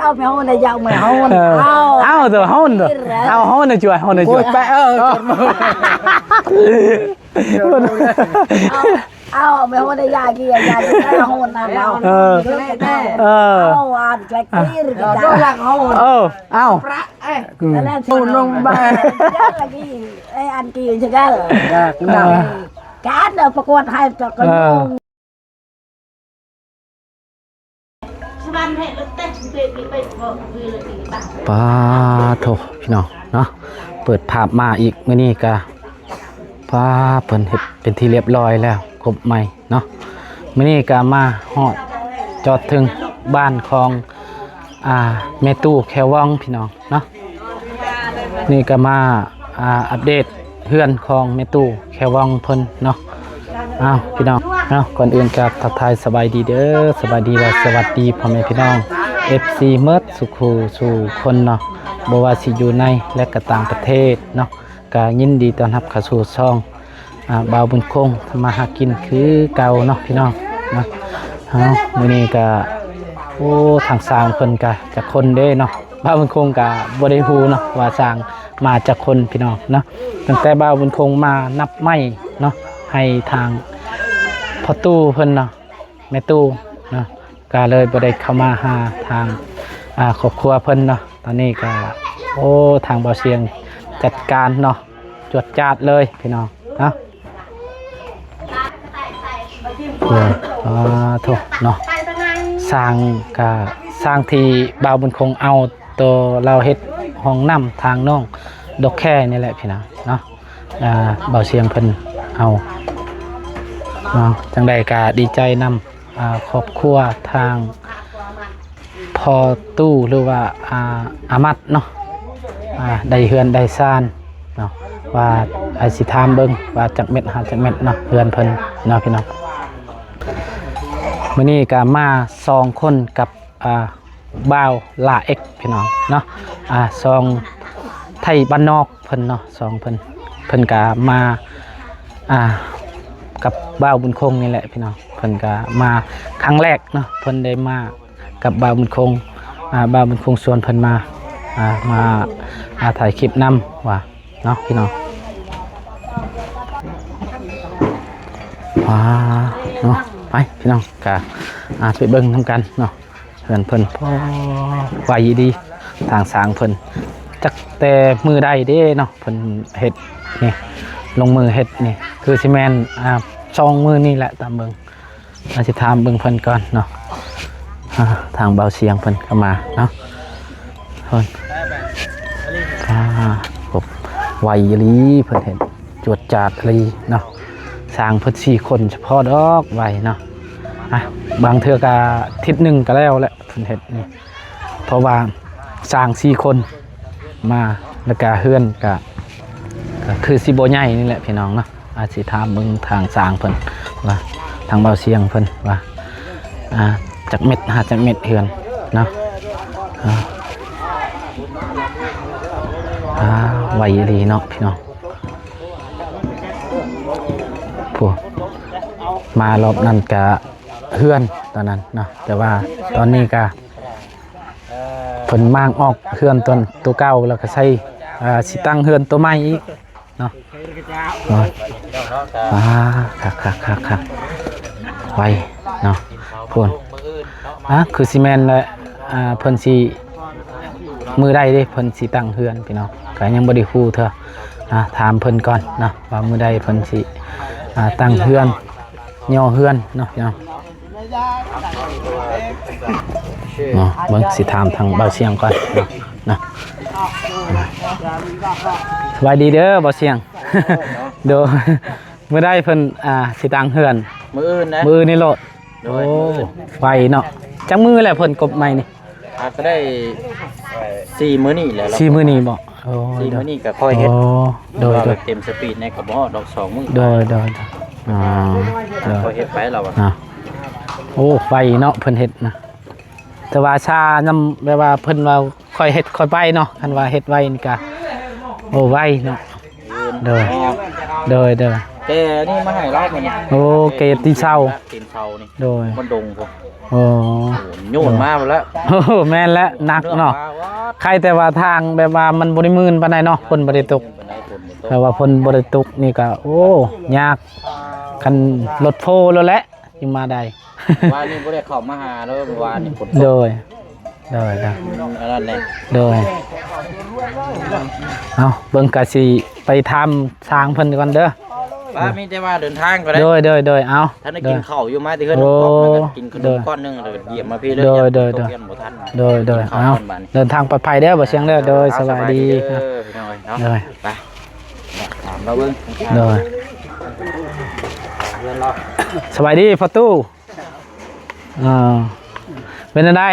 เอาไม่เอาในยาวไม่เอาเอาตัวห้องตัวเอาห้องในช่วยห้องในช่วยไปเอาไม่เอาในยากี่ยาจะเอาห้องน้ำเอาเอาอ่านใกล้ที่หรือจะหลังห้องเอาแล้วสูนลงไปแล้วกี่ไอ้อันกี่จะกันการเดินประกวดให้จะกันป้าโถพี่น้องเนาะเปิดภาพมาอีกมื้อนี้ก็ป้าเพิ่นเฮ็ดเป็นที่เรียบร้อยแล้วครบใหม่เนาะมื้อนี้ก็มาฮอดจอดถึงบ้านของแม่ตู้แควองพี่น้องเนาะนี่ก็มาอัปเดตเฮือนของแม่ตู้แควองเพิ่นเนาะพี่น้องเนาะก่อนอื่นก็ทักทายสบายดีเด้อสบายดีและสวัสดีพ่อแม่พี่น้อง FC เมิดสุขสู่คนเนาะบ่ว่าสิอยู่ในและก็ต่างประเทศเนาะก็ยินดีต้อนรับเข้าสู่ช่องบ่าวบุญคงทำมาหากินคือเก่าเนาะพี่น้องเนาะมื้อนี้ก็โอ้ทางสร้างเพิ่นก็จากคนเด้เนาะบ่าวบุญคงก็บ่ได้ฮู้เนาะว่าสร้างมาจากคนพี่น้องเนาะตั้งแต่บ่าวบุญคงมานับไม้เนาะให้ทางพ่อตู้เพิ่นเนาะแม่ตู้เนาะก็เลยบ่ได้เข้ามาหาทางครอบครัวเพิ่นเนาะตอนนี้ก็โอ้ทางบ่าวเสียงจัดการเนาะจวดจาดเลยพี่น้องเนาะโถเนาะสร้างก็สร้างที่บ่าวบุญคงเอาตัวเราเฮ็ดห้องน้ำทางน้องดอกแค่นี่แหละพี่น้องเนาะบ่าวเสียงเพิ่นเอาเนาะจังใดก็ดีใจนำครอบครัวทางพอตู้หรือว่าอามัดเนาะได้เฮือนได้ซ่านเนาะว่าสิถามเบิ่งว่าจักเม็ดหาจักเม็ดเนาะเฮือนเพิ่นเนาะพี่น้องมื้อนี้ก็มา2คนกับบ่าวลาเอ็กพี่น้องเนาะ2ไทยบ้านนอกเพิ่นเนาะ2เพิ่นก็มากับบ่าวบุญคงนี่แหละพี่น้องเพิ่นก็มาครั้งแรกเนาะเพิ่นได้มากับบ่าวบุญคงบ่าวบุญคงชวนเพิ่นมาถ่ายคลิปนำว่าเนาะพี่น้องเนาะไปพี่น้องก็ไปเบิ่งนำกันเนาะเพิ่นไหวดีทางสร้างเพิ่นจักแต่มือได้เด้เนาะเพิ่นเฮ็ดนี่ลงมือเฮ็ดนี่คือสิแม่น2 มือนี่แหละตามเบิ่งสิถามเบิ่งเพิ่นก่อนเนาะทางเบาเสียงเพิ่นเข้ามาเนาะเพิ่นไหวลีเพิ่นเห็นจวดจาดลีเนาะสร้างเพิ่น4 คนเฉพาะดอกไหวเนาะบางเทื่อก็ทิศหนึ่งก็แล้วแหละเพิ่นเฮ็ดนี่เพราะว่าสร้าง4 คนมาแล้วก็เฮือนก็คือสิบ่ใหญ่นี่แหละพี่น้องเนาะสิถามเบิ่งทางสร้างเพิ่นว่าทางเบาเสียงเพิ่นว่าจักเม็ดหาจักเม็ดเฮือนเนาะไหวดีเนาะพี่น้องพวกมารอบนั้นกะเฮือนตอนนั้นเนาะแต่ว่าตอนนี้กะเพิ่นมางออกเฮือนตัวเก่าแล้วก็ใส่สิตั้งเฮือนตัวใหม่อีกเนาะครับไวเนาะพวกคือซีเมนต์เลยเพิ่นสิมือได้เด้เพิ่นสิตั้งเฮือนพี่น้องก็ยังบ่ได้ฮู้เถอะถามเพิ่นก่อนเนาะว่ามือได้เพิ่นสิตั้งเฮือนย่อเฮือนเนาะพี่น้องเบิ่งสิถามทางเบาเสียงก่อนเนาะสบายดีเด้อเบาเสียงโดมือได้เพิ่นสิตั้งเฮือนมืออื่นนะมือนี่โลดโอ้ไวเนาะจังมือแหละเพิ่นกบใหม่นี่ก็ได้4 มื้อนี่แหละ4 มื้อนี่บ่โอ้4 มื้อนี่ก็ค่อยเฮ็ดโดยเต็มสปีดในกระบอกดอก2 มื้อโดยค่อยเฮ็ดไปเราโอ้ไวเนาะเพิ่นเฮ็ดนะแต่ว่าชานำแบบว่าเพิ่นว่าค่อยเฮ็ดค่อยไปเนาะคันว่าเฮ็ดไวนี่ก็โอ้ไวเนาะโดย แกนี่มาให้รอบมัน โอ้เกตที่เศร้า ตีนเศร้านี่ โดย มันดงพวก โอ้ โยนมาหมดแล้ว โอ้แม่นและหนักเนาะใครแต่ว่าทางแบบว่ามันบ่ได้มื่นปานใดเนาะฝนบ่ได้ตกแต่ว่าฝนบ่ได้ตกนี่ก็โอ้ยากคันรถโฟแล้วแหละยังมาได้ ว่านี่บ่ได้เข้ามาหาแล้วว่านี่ฝน โดยได้ อันนั้นแหละ โดยเอาเบิ่งกะสิไปทำสร้างเพิ่นก่อนเด้อ ว่ามีแต่ว่าเดินทางก็ได้ โดยเอา ท่านได้กินข้าวอยู่มาที่เฮือนกินขนมก้อนนึงแล้วเหยียบมาพี่เลย โดย โดยเอาเดินทางปลอดภัยเด้อบ่เสียงเด้อโดยสวัสดี โดยไปถามเราเบิ่ง โดย เพื่อนเรา สวัสดีพ่อตู้เป็นจังได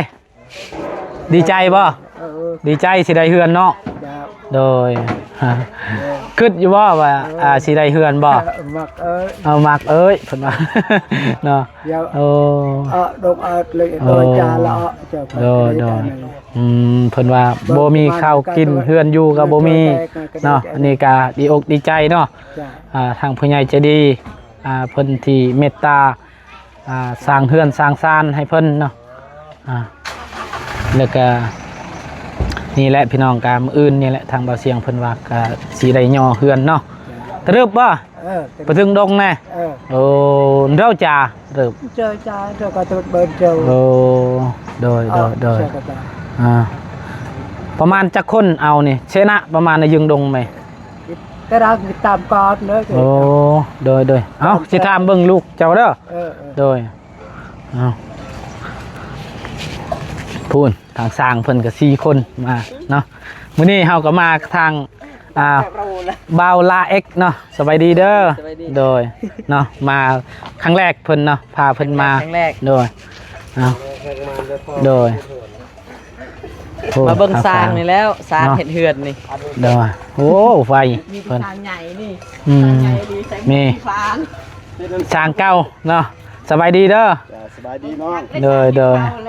ดีใจบ่ดีใจสิได้เฮือนเนาะโดยคิดอยู่บ่ว่าสิได้เฮือนบ่ mặc ơi เอามักเอ้ยเพิ่นว่าเนาะ giờ โอ้ đụng lấy đôi trà lọ chờ phải โดย lấy โด trà ย này เพิ่นว่าบ่มีข้าวกินเฮือนอยู่ก็บ่มีเนาะอันนี้ก็ดีอกดีใจเนาะ dạ ทางผู้ใหญ่ใจดีเพิ่นที่เมตตาสร้างเฮือนสร้างศาลให้เพิ่นเนาะแล้วก็นี่แหละพี่น้องกามื้ออื่นนี่แหละทางบ่าวเสียงเพิ่นว่าก็สิได้ย่อเฮือนเนาะตะรึบบ่ไปถึงดงแน่โอ้เราจ่าตะรึบ chơi trà cho cả tụi bên chơi โอ้โดยประมาณจักคนเอานี่ชนะประมาณในยึงดงไหม cái đó người tam con nữa โอ้โดยเอ้าสิถามเบิ่งลูกเจ้าเด้อโดยเอาพูนทางสร้างเพิ่นก็4คนมาเนาะมื้อนี้เฮาก็มาทางบาวลาเอ็กเนาะสบายดีเด้อโดยเนาะมาครั้งแรกเพิ่นเนาะพาเพิ่นมาครั้งแรกโดยเอาโดย มาเบิ่งสร้างนี่แล้วสร้างเห็ดเหือนนี่ โดยโอ้ไฟ มี เพิ่น สร้างใหญ่นี่ ใหญ่ดีมีสร้างเก่าเนาะสบายดีเด้อสบายดีน้องโดย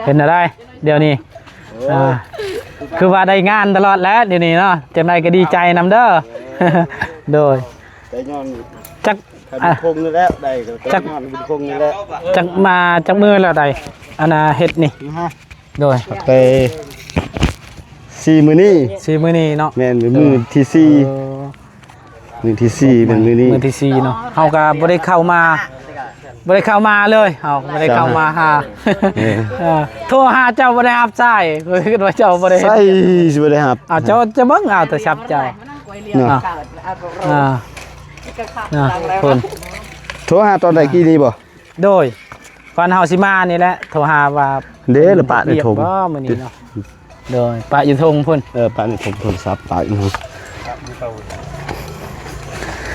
เป็นอะไรเดี๋ยวนี้คือว่าได้งานตลอดแล้วเดี๋ยวนี้เนาะจังไดก็ดีใจนำเด้อโดย แต่ย้อน จัก คงนี่แล้วได้ก็แต่ย้อนเป็นคงนี่แล้ว จักมาจักมือแล้วใดอันน่ะเฮ็ดนี่โดย ไป4มื้อนี้ 4มื้อนี้เนาะ แม่นมื้อที่4มื้อที่4เป็นมื้อนี้ มื้อที่4เนาะเฮาก็บ่ได้เข้ามาเลยเฮาบ่ได้เข้ามาหาโทรหาเจ้าบ่ได้รับสายคิดว่าเจ้าบ่ได้เฮ็ด ใส่สิบ่ได้ครับ เจ้าจะเบิ่งเอาแต่ชับเจ้า เนาะ เพิ่น โทรหาตอนใดกี่นี้บ่ โดยก่อนเฮาสิมานี่แหละโทรหาว่า เด้อละปะได้ถม บ่มื้อนี้เนาะโดยปะอยู่ทงพุ่น ปะได้ถมโทรศัพท์ปะอยู่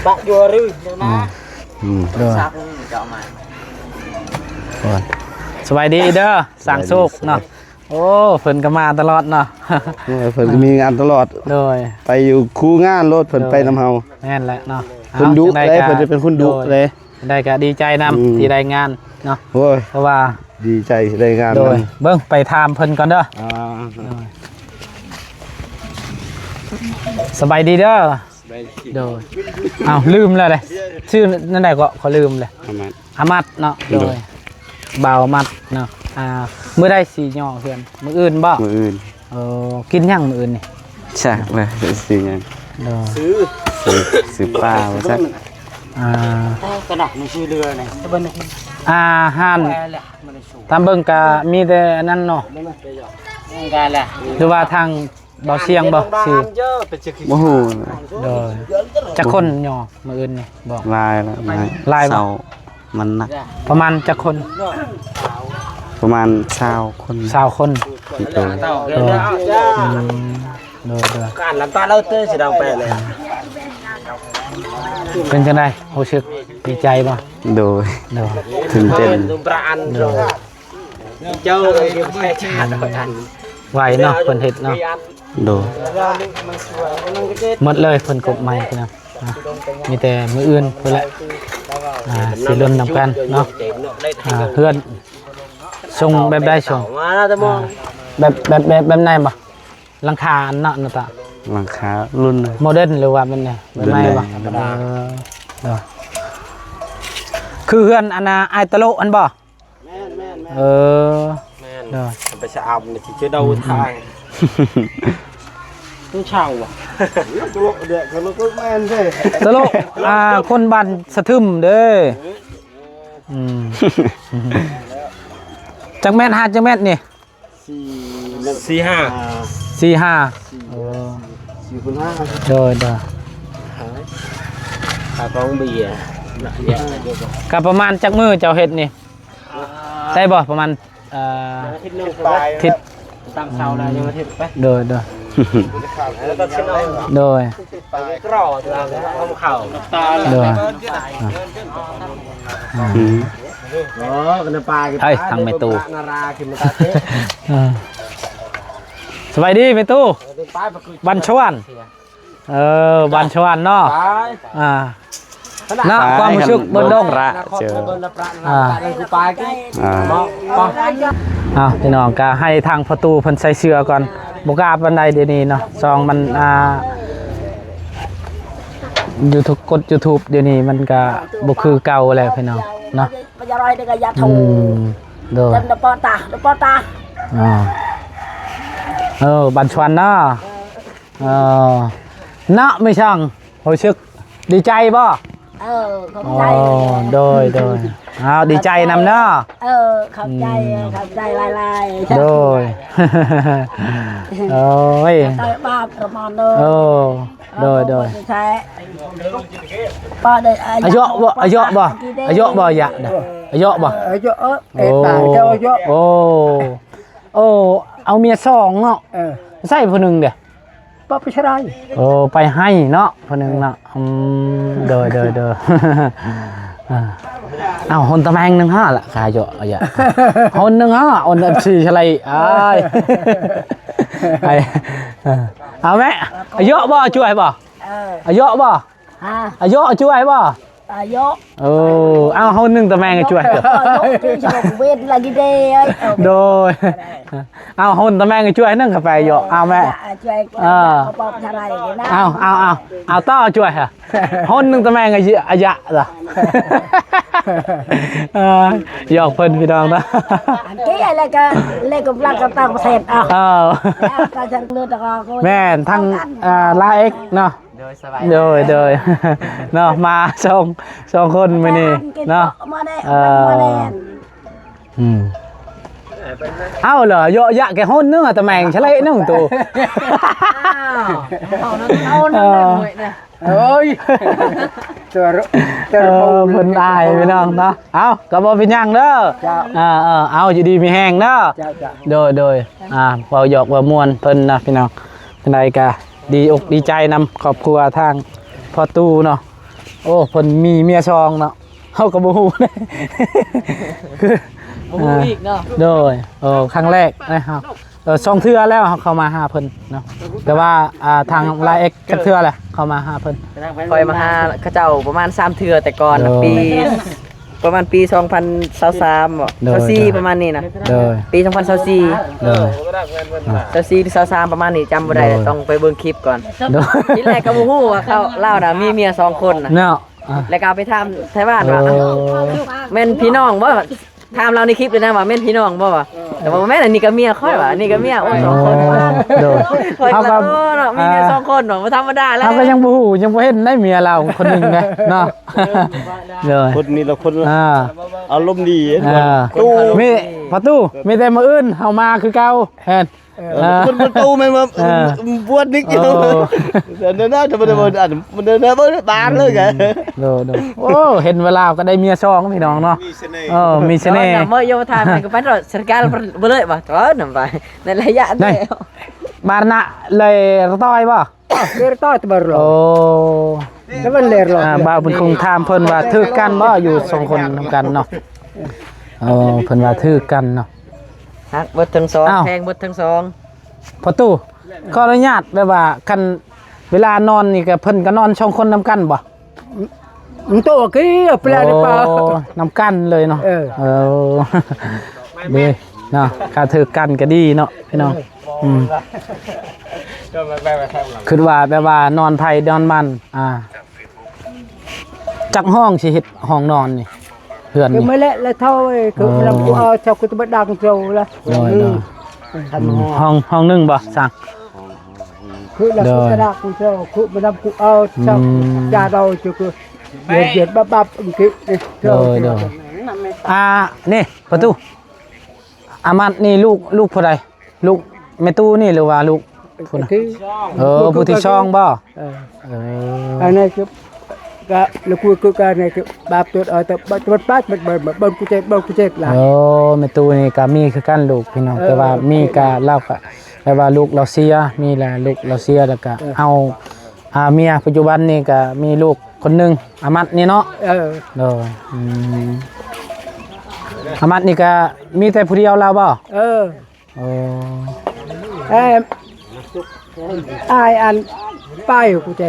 ปะยัวรึนะ โดย ซักเจ้ามา สบายดีเด้อสั่งโชคเนาะโอ้เพิ่นก็มาตลอดเนาะ เพิ่นก็มีงานตลอด โดย ไปอยู่คู่งานรถเพิ่นไปนำเฮา แม่นแหละเนาะ เพิ่นดุเลยเพิ่นจะเป็นคนดุเลย ได้ก็ดีใจนำที่ได้งานเนาะ โอ้ย เพราะว่า ดีใจได้งาน โด นำ ยเบิ่งไปถามเพิ่นก่อนเด้อสบายดีเด้อโดยอ้าวลืมแล้วเลยชื่อนั่นใดก็ขอลืมเลยอามัดเนาะโดยบ่าวมัดเนาะมื้อได้สิย่อเพื่อนมื้ออื่นบ่ มื้ออื่น กินหยังมื้ออื่นนี่ ใช่เลยสิหยัง โดย ซื้อปลาว่าซั่น กระดาษมันชื่อเรือไหนจะเป็น ห้านตามเบิ่งก็มีแต่อันนั้นเนาะ กันแหละ หรือว่าทางเบาเสียงบ่ชื่อ บ่ฮู้ โดยจักคนย่อมื้ออื่นนี่บอก ลายละ ลายบ่ เสามันหนัก ประมาณจักคน ประมาณ20คน 20คน ที่โต โดยโดย การลำตาเราเต้สิดังไปเลย เป็นจังได๋รู้สึกดีใจบ่ โดย โดย ตื่นเต้น ตุปราอันเจ้าแค่ชาติประกัน ไหวเนาะเพิ่นเฮ็ดเนาะ โดย หมดเลยเพิ่นกบใหม่พี่น้องมีแต่มื้ออื่นเพิ่นแหละสิลุ้นนำกันเนาะเพื่อนส่งแบบได้ส่ง มาแล้วจะมอง แบบไหนบ่หลังคาอันเนาะเนาะตา หลังคารุ่นเลย โมเดิร์นหรือว่าเป็นไงแบบไหนบ่เออ คือเฮือนอันน่ะไอตะโลอันบ่ แม่นแม่น เออ แม่น เด้อ ไปชะอำนี่สิเดาทางต้องเช่าว่ะตัวเด็กเขาก็แม่นใช่ ตะโลคนบ้านสะทึมเด้ออืมจักแม่นหาจักแม่นนี่ 4-5 4-5 4-5 โดย ถ้าของเบียร์ ก็ประมาณจักมื้อเจ้าเฮ็ดนี่ได้บ่ประมาณอาทิตย์นึงไปทิศตามเช้าแล้วยังอาทิตย์ไปโดยแล้วก็เช้า โดย ไปกรอตามเอาเข่าตา โดย อ๋อกันปลา เฮ้ยทางแม่ตู้ นาราขึ้นมาตาเตะ สบายดีแม่ตู้บันชวนบันชวนเนาะนะความรู้สึกบนดง พระเจอ พี่น้องก็ให้ทางประตูเพิ่นใส่เสื้อก่อนบ่กล้าปานใดเดี๋ยวนี้เนาะซองมันYouTube กด YouTube เดี๋ยวนี้มันก็บ่คือเก่าแล้วพี่น้องเนาะ bây giờ rồi đây là giá thù โดย chân đập bò ta บันชวนเนาะเนาะไม่ช่างรู้สึกดีใจบ่ không อ๋อ chay โดยดีใจนำเนาะ không chay lai lai โดย โอ้ย tay ba rồi mòn โอ้โดย thế ba đây อายุบ่อยะนะอายุบ่ อายุตายเจ้าอายุ โอ้เอาเมียสองเนาะใส่ผู้หนึงเด้อ ป้าไปใช่ไร โอ้ไปให้เนาะผู้หนึงเนาะโดยเอาหนตะแมงนึงฮะล่ะกายอะอย่าหนนึงฮะหนสีอะไรอ้ายเอาแม่อายุบ่ช่วยบ่อายุบ่อายุช่วยบ่อายุเอาหนนึงตะแมงช่วยเถอะ bên là cái đê ấy โดยเอาหนตะแมงช่วยนึ่งกาแฟเยอะเอาแม่เอาต่อช่วยฮะหนนึงตะแมงอายะเหรอหยอกเพิ่นพี่น้องนะ cái này là cái lên cùng là cái tàu sệt àแม่ทั้งลาเอ็กเนาะโดยเนาะมาสองคนมื้อนี้เนาะเอาเหรอเยอะแยะแกหุ่นนึงอ่ะตะแมงชะเลนึงตัวโอ้ยเพิ่นอายพี่น้องเนาะเอาก็บ่เป็นหยังเด้อเอาอยู่ดีมีแห้งเด้อโดยเว้าหยอกเว้าม่วนเพิ่นนะพี่น้องเป็นไดก็ดีอกดีใจนำครอบครัวทางพ่อตู้เนาะโอ้เพิ่นมีเมียซองเนาะเฮาก็บ่ฮู้คืออีกเนาะโดยครั้งแรกนะครับช่องเทื่อแล้วเขามาหาเพิ่นเนาะแต่ว่าทางไลน์เอ็กซ์กับเทื่อแหละเขามาหาเพิ่น คอยมาหาเขาเจ้าประมาณ3เทื่อแต่ก่อนปีประมาณปี2023บ่24ประมาณนี้นะปี2024หรือ23ประมาณนี้จำบ่ได้ต้องไปเบิ่งคลิปก่อนทีแรกก็บ่ฮู้ว่าเขาเล่าน่ะมีเมีย2คนน่ะ เนาะ แล้วก็ไปถามไทบ้านว่าแม่นพี่น้องบ่ถามเราในคลิปเลยนะว่าแม่นพี่น้องบ่แต่ว่าแม่นอันนี้ก็เมียค่อยว่านี่ก็เมียโอ้2คนโดย เฮาก็มีเมีย2คนเนาะบ่ธรรมดาแล้วเฮาก็ยังบ่ฮู้ยังบ่เห็นได้เมียเราคนนึงนะเนาะคนนี้เราคนอารมณ์ดีตู้มีประตูมีแต่มื้ออื่นเฮามาคือเก่าเห็นคนประตูแม่มาบวชนิกอยู่เดินหน้าจะมันมันเดินหน้าบ้านเลยแกโดโอ้เห็นเวลาก็ได้เมียซองพี่น้องเนาะมีเสน่ห์เมื่อโยธามันก็เป็นรถสังกัดบ่เลยบ่นำไปในระยะนี้บานะเลยต้อยบ่ต้อยตะบรโอ้แล้วมันเลรบ่าวเพิ่นคงถามเพิ่นว่าถือกันบ่อยู่2คนนำกันเนาะเพิ่นว่าถือกันเนาะฮักเบิดทั้ง2แพงเบิดทั้ง2พอตู้ขออนุญาตแบบว่าคันเวลานอนนี่ก็เพิ่นก็นอน2คนนำกันบ่มันโตกี้แปลได้ป่ะนำกันเลยเนาะดีเนาะการถือกันก็ดีเนาะพี่น้องคือว่าแบบว่านอนไผนอนมันจักห้องสิเฮ็ดห้องนอนนี่ เฮือน คือ นี่ ไม่เละแล้วเท่าคือลำกูเอาเจ้ากูจะมาดังโจละ โดยโดยห้องหนึงบ่สั่ง คือลำกูจะดังกูเจ้าคือมาลำกูเอาเจ้าจ่าเราจะคือเย็นบับอีกที โดยโดยนี่ประตูอามัดนี่ลูกผู้ใดลูกแม่ตู้นี่หรือว่าลูกผู้ใด ที่ ผู้ที่ช่องบ่ อันนี้คือก็ลูกกูก็เนี่ยคือบาปตัวแต่บัดปัดบัดกูเจ็บหลาย แม่ตู้นี่ก็มีคือกันลูกพี่น้องแต่ว่ามีก็เล่าก็แต่ว่าลูกเราเสียมีแหละลูกเราเสียแล้วก็เอาเมียปัจจุบันนี่ก็มีลูกคนหนึงอามัดนี่เนาะโดยอามัดนี่ก็มีแต่ผู้เดียวเราบ่อันป้ายกูใจ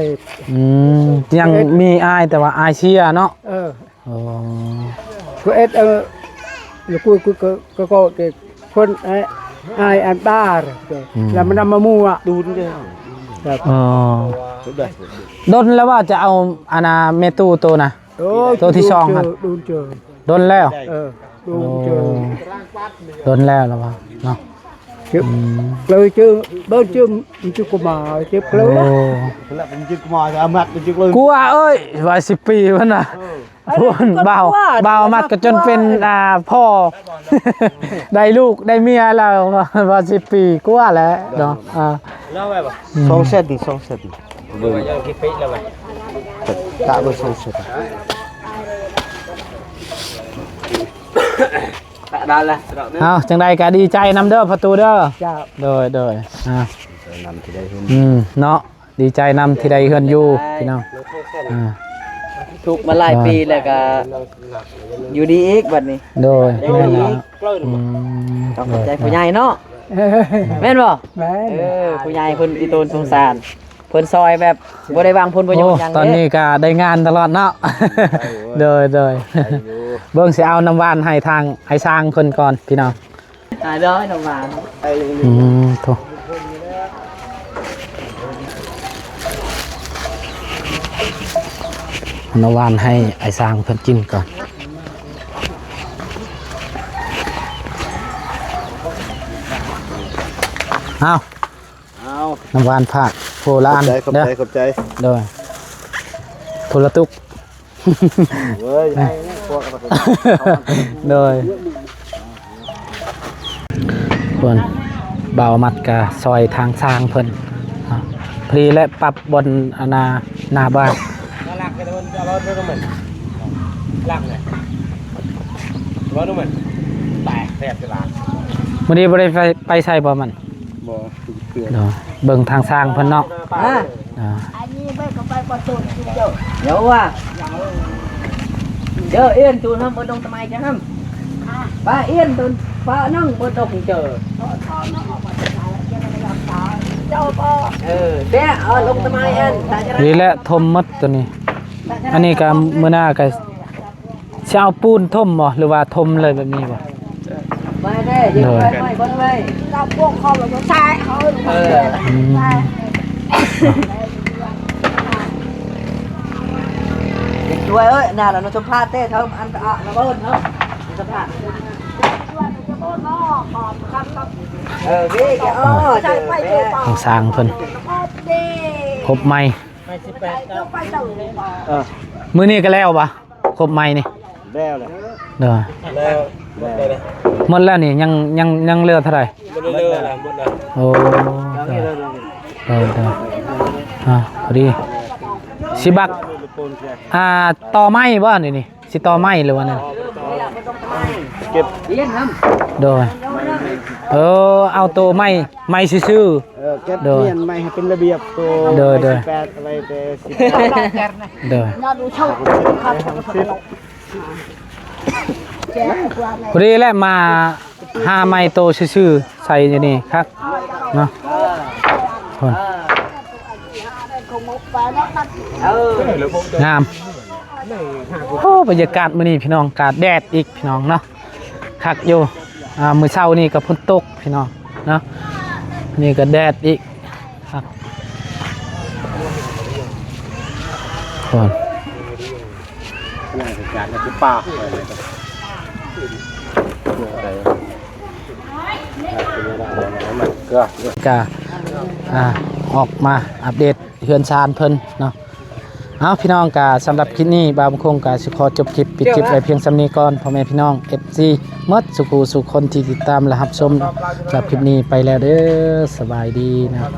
ยังมีอายแต่ว่าอายเชียเนาะกูแล้วกูก็คนอันบ้าแล้วมันนำมามั่วดูนเลยดนแล้วว่าจะเอาอาณาเมตูโตนะตัวที่ช่องครับดนแล้วดนแล้วว่าเนาะเลยชื่อเบิ้ลชื่อกูมาชื่อเลย จึกมาอามัดจึกเลย กูว่าเอ้ยว่า10 ปีมันน่ะพูนเบามัดก็จนเป็นพ่อได้ลูกได้เมียแล้วว่า10 ปีกูว่าแล้วเนาะ2 เซนเบิ่งตะเบิ่ง2 เซนได้แล้ว เอาจังใดก็ดีใจนำเด้อประตูเด้อโดยเนาะดีใจนำที่ได้เฮือนอยู่พี่น้องถูกมาหลายปีแล้วก็อยู่ดีอีกบัดนี้โดยแม่นต้องเข้าใจผู้ใหญ่เนาะแม่นบ่ผู้ใหญ่เพิ่นอีโตนสงสารเพิ่นซอยแบบบ่ได้วางผลประโยชน์หยังตอนนี้ก็ได้งานตลอดเนาะโดยเบิ่งสิเอาน้ำหวานให้ทางให้สร้างเพิ่นก่อนพี่น้องได้น้ำหวานโถน้ำหวานให้ไอ้สร้างเพิ่นกินก่อนเอาน้ำหวานผักโพลานขอบใจโดยโพลตุกโดยเพิ่นเบามัดกะซอยทางสร้างเพิ่นพลีและปรับบนหน้าบ้านมื้อนี้บ่ได้ไปใส่บ่มันเบิ่งทางสร้างเพิ่นเนาะอันนี้ไม่ก็ไปประตูเดี๋ยวว่าเจอเอียนตูนhamบนดงทำไมจังhamป้าเอียนตูนป้านั่งบนดงเจอเด้อลงทำไมเอ็นนี่แหละทมมัดตัวนี้อันนี้ก็มื้อหน้าก็สิเอาปูนทมบ่หรือว่าทมเลยแบบนี้บ่ไม่ได้ยิงไปบนเลยเราพวกเขาเราใช้เขาช่วยเอ้ยน่าเราชมพาเต้เท่าอันตะระเบิดเนาะชมพาพี่ทางสร้างเพิ่นครบไหมมื้อนี้ก็แล้วปะครบไหมนี่แล้วเลยเด้อหมดแล้วนี่ยังเหลือเท่าไหร่โอ้พอดีสิบักต่อไม้บ่นี่สิต่อไม้หรือว่านั่นเก็บโดยเอาตัวไม้ซื่อเก็บเปลี่ยนไม้ให้เป็นระเบียบตัวโดย8อะไรแต่10โดยพอดีแหละมาหาไม้โตซื่อใส่อยู่นี่ครับเนาะงามโอ้บรรยากาศมื้อนี้พี่น้องอากาศแดดอีกพี่น้องเนาะคักอยู่มื้อเช้านี่ก็ฝนตกพี่น้องเนาะนี่ก็แดดอีกครับคน การจะคือป่า ก็ออกมาอัปเดตเฮือนชานเพิ่นเนาะเอาพี่น้องกาสำหรับคลิปนี้บาวคงกาสิขอจบคลิปปิดคลิปไว้เพียงสำนี้ก่อนพ่อแม่พี่น้อง FC หมดสุขูสุคนที่ติดตามและรับชมสำหรับคลิปนี้ไปแล้วเด้อสบายดีนะครับ